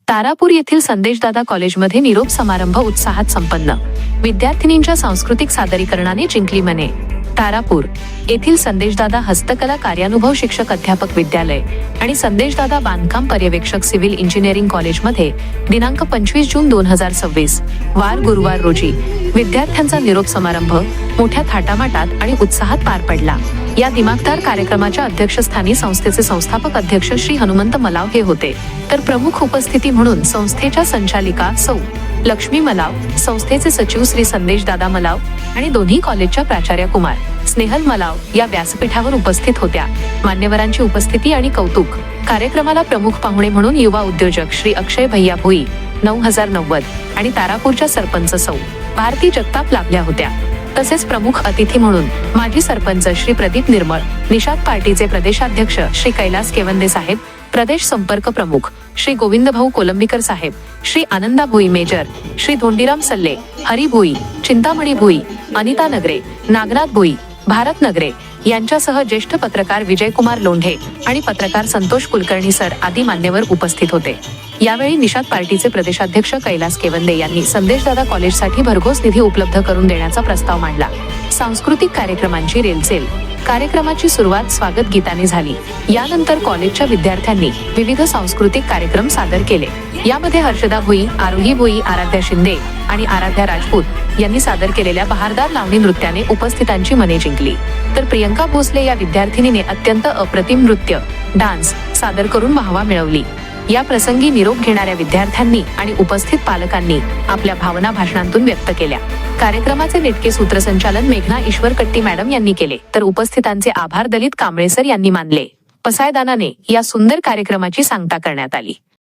तारापूर येथील संदेशदादा कॉलेजमध्ये निरोप समारंभ उत्साहात संपन्न. विद्यार्थिनींच्या सांस्कृतिक सादरीकरणाने जिंकली मने. तारापूर येथील संदेशदादा हस्तकला कार्यानुभव शिक्षक अध्यापक विद्यालय आणि संदेशदादा बांधकाम पर्यवेक्षक सिव्हिल इंजिनिअरिंग कॉलेजमध्ये दिनांक 25 जून 2026 वार गुरुवार रोजी विद्यार्थ्यांचा निरोप समारंभ मोठ्या थाटामाटात आणि उत्साहात पार पडला. या दिमागदार कार्यक्रमाच्या अध्यक्षस्थानी संस्थेचे संस्थापक अध्यक्ष श्री हनुमंत मलाव हे होते, तर प्रमुख उपस्थिती म्हणून संस्थेच्या संचालिका सौ लक्ष्मी मलाव, संस्थेचे सचिव श्री संदेशदादा मलाव आणि दोन्ही कॉलेजच्या प्राचार्य कुमार स्नेहल मलाव या व्यासपीठावर उपस्थित होत्या. मान्यवरांची उपस्थिती आणि कौतुक. कार्यक्रमाला प्रमुख पाहुणे म्हणून युवा उद्योजक श्री अक्षय भैया भोई 9090 आणि तारापूरच्या सरपंच सौ भारती जगताप लाभल्या होत्या. तसेच प्रमुख अतिथी म्हणून माजी सरपंच श्री प्रदीप निर्मळ, निषाद पार्टीचे प्रदेशाध्यक्ष श्री कैलास केवंदे साहेब, प्रदेश संपर्क प्रमुख श्री गोविंदभाऊ कोलंबीकर साहेब, श्री आनंदा भोई मेजर, श्री धोंडीराम सल्ले, हरी भोई, चिंतामणी भोई, अनिता नगरे, नागनाथ भोई, भारत नगरे यांच्यासह ज्येष्ठ पत्रकार विजयकुमार लोंढे आणि पत्रकार संतोष कुलकर्णी सर आदी मान्यवर उपस्थित होते. यावेळी निषाद पार्टीचे प्रदेशाध्यक्ष कैलास केवंदे यांनी संदेशदादा कॉलेजसाठी भरघोस निधी उपलब्ध करून देण्याचा प्रस्ताव मांडला. सांस्कृतिक कार्यक्रमांची रेलचेल. कार्यक्रमाची सुरुवात स्वागत गीताने झाली. यानंतर कॉलेजच्या विद्यार्थ्यांनी विविध सांस्कृतिक कार्यक्रम सादर केले. यामध्ये हर्षदा भोई, आरोही भोई, आराध्या शिंदे आणि आराध्या राजपूत यांनी सादर केलेल्या बहारदार लावणी नृत्याने उपस्थितांची मने जिंकली. तर प्रियंका भोसले या विद्यार्थिनीने अत्यंत अप्रतिम नृत्य, डान्स सादर करून वाहवा मिळवली. या प्रसंगी निरोप घेणाऱ्या विद्यार्थ्यांनी आणि उपस्थित पालकांनी आपल्या भावना भाषणांतून व्यक्त केल्या. कार्यक्रमाचे नेटके सूत्रसंचालन मेघना ईश्वरकट्टी मॅडम यांनी केले, तर उपस्थितांचे आभार दलित कांबळे सर यांनी मानले. पसायदानाने या सुंदर कार्यक्रमाची सांगता करण्यात आली.